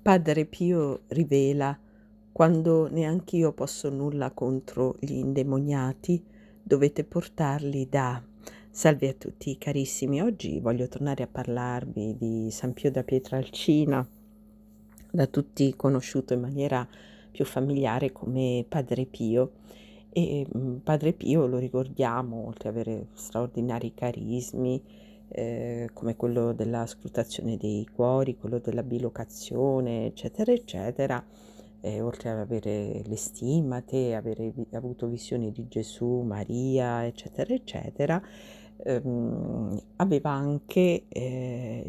Padre Pio rivela: quando neanch'io posso nulla contro gli indemoniati, dovete portarli da. Salve a tutti carissimi, oggi voglio tornare a parlarvi di San Pio da Pietrelcina, da tutti conosciuto in maniera più familiare come Padre Pio. Padre Pio lo ricordiamo, oltre ad avere straordinari carismi, come quello della scrutazione dei cuori, quello della bilocazione, eccetera, eccetera, oltre ad avere le stimmate, avere avuto visioni di Gesù, Maria, eccetera, eccetera, aveva anche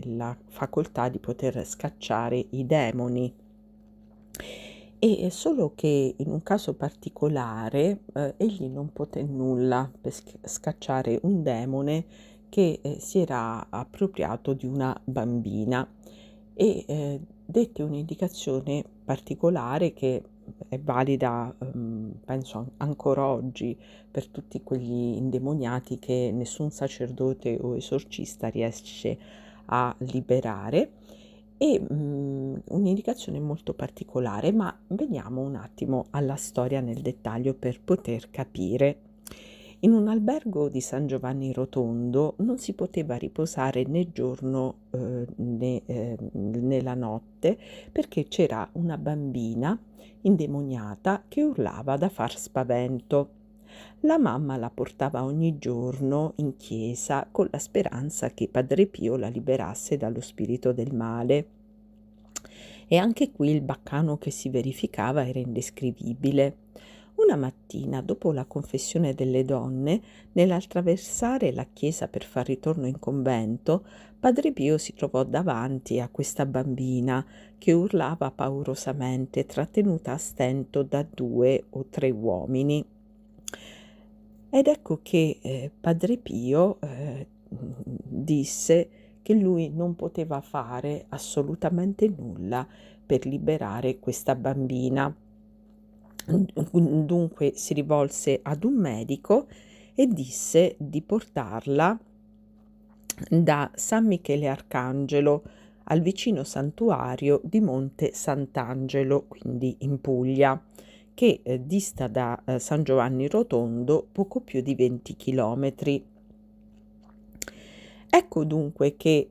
la facoltà di poter scacciare i demoni. E solo che in un caso particolare, egli non poté nulla per scacciare un demone che, si era appropriato di una bambina e, dette un'indicazione particolare che è valida, penso ancora oggi per tutti quegli indemoniati che nessun sacerdote o esorcista riesce a liberare. Un'indicazione molto particolare, ma veniamo un attimo alla storia nel dettaglio per poter capire. In un albergo di San Giovanni Rotondo non si poteva riposare né giorno né la notte, perché c'era una bambina indemoniata che urlava da far spavento. La mamma la portava ogni giorno in chiesa con la speranza che Padre Pio la liberasse dallo spirito del male. E anche qui il baccano che si verificava era indescrivibile. Una mattina, dopo la confessione delle donne, nell'attraversare la chiesa per far ritorno in convento, Padre Pio si trovò davanti a questa bambina che urlava paurosamente, trattenuta a stento da 2 o 3 uomini. Ed ecco che Padre Pio disse che lui non poteva fare assolutamente nulla per liberare questa bambina. Dunque si rivolse ad un medico e disse di portarla da San Michele Arcangelo al vicino santuario di Monte Sant'Angelo, quindi in Puglia, che dista da San Giovanni Rotondo poco più di 20 chilometri. Ecco dunque che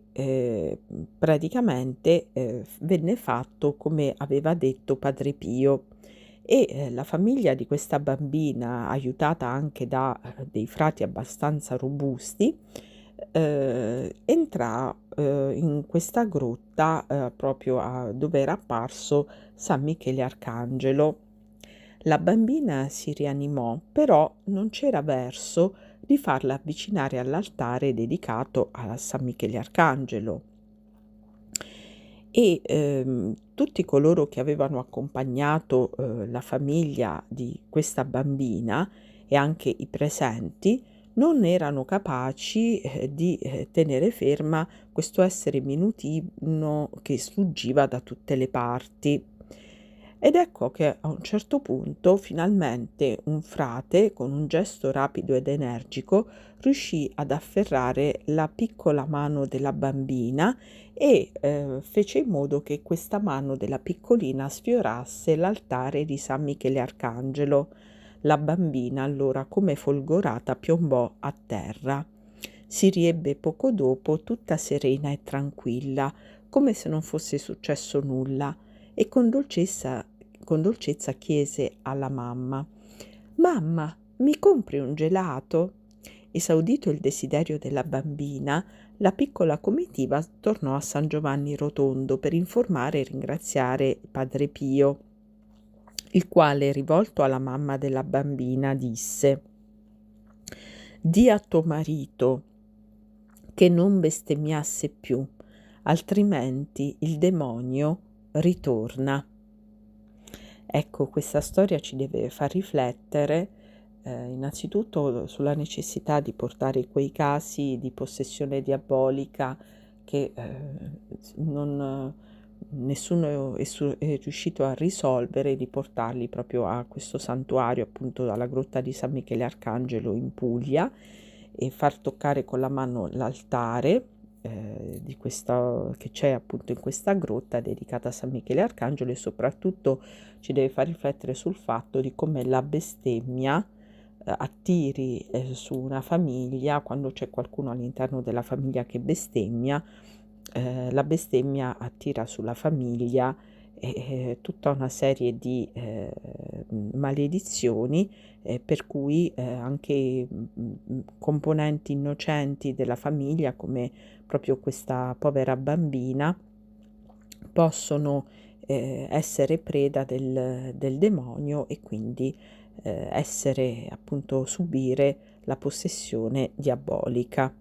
praticamente venne fatto come aveva detto Padre Pio e la famiglia di questa bambina, aiutata anche da dei frati abbastanza robusti, entrò in questa grotta proprio dove era apparso San Michele Arcangelo. La bambina si rianimò, però non c'era verso di farla avvicinare all'altare dedicato a San Michele Arcangelo. E tutti coloro che avevano accompagnato la famiglia di questa bambina e anche i presenti non erano capaci di tenere ferma questo essere minutino che sfuggiva da tutte le parti. Ed ecco che a un certo punto finalmente un frate, con un gesto rapido ed energico, riuscì ad afferrare la piccola mano della bambina e fece in modo che questa mano della piccolina sfiorasse l'altare di San Michele Arcangelo. La bambina allora, come folgorata, piombò a terra. Si riebbe poco dopo tutta serena e tranquilla, come se non fosse successo nulla, e con dolcezza chiese alla mamma: «Mamma, mi compri un gelato?» Esaudito il desiderio della bambina, la piccola comitiva tornò a San Giovanni Rotondo per informare e ringraziare Padre Pio, il quale, rivolto alla mamma della bambina, disse: «Di a tuo marito che non bestemmiasse più, altrimenti il demonio ritorna». Ecco, questa storia ci deve far riflettere innanzitutto sulla necessità di portare quei casi di possessione diabolica che nessuno è riuscito a risolvere, di portarli proprio a questo santuario, appunto alla grotta di San Michele Arcangelo in Puglia, e far toccare con la mano l'altare di questa che c'è appunto in questa grotta dedicata a San Michele Arcangelo, e soprattutto ci deve far riflettere sul fatto di come la bestemmia attiri su una famiglia, quando c'è qualcuno all'interno della famiglia che bestemmia, la bestemmia attira sulla famiglia tutta una serie di maledizioni, per cui anche componenti innocenti della famiglia, come proprio questa povera bambina, possono essere preda del demonio, e quindi essere appunto subire la possessione diabolica.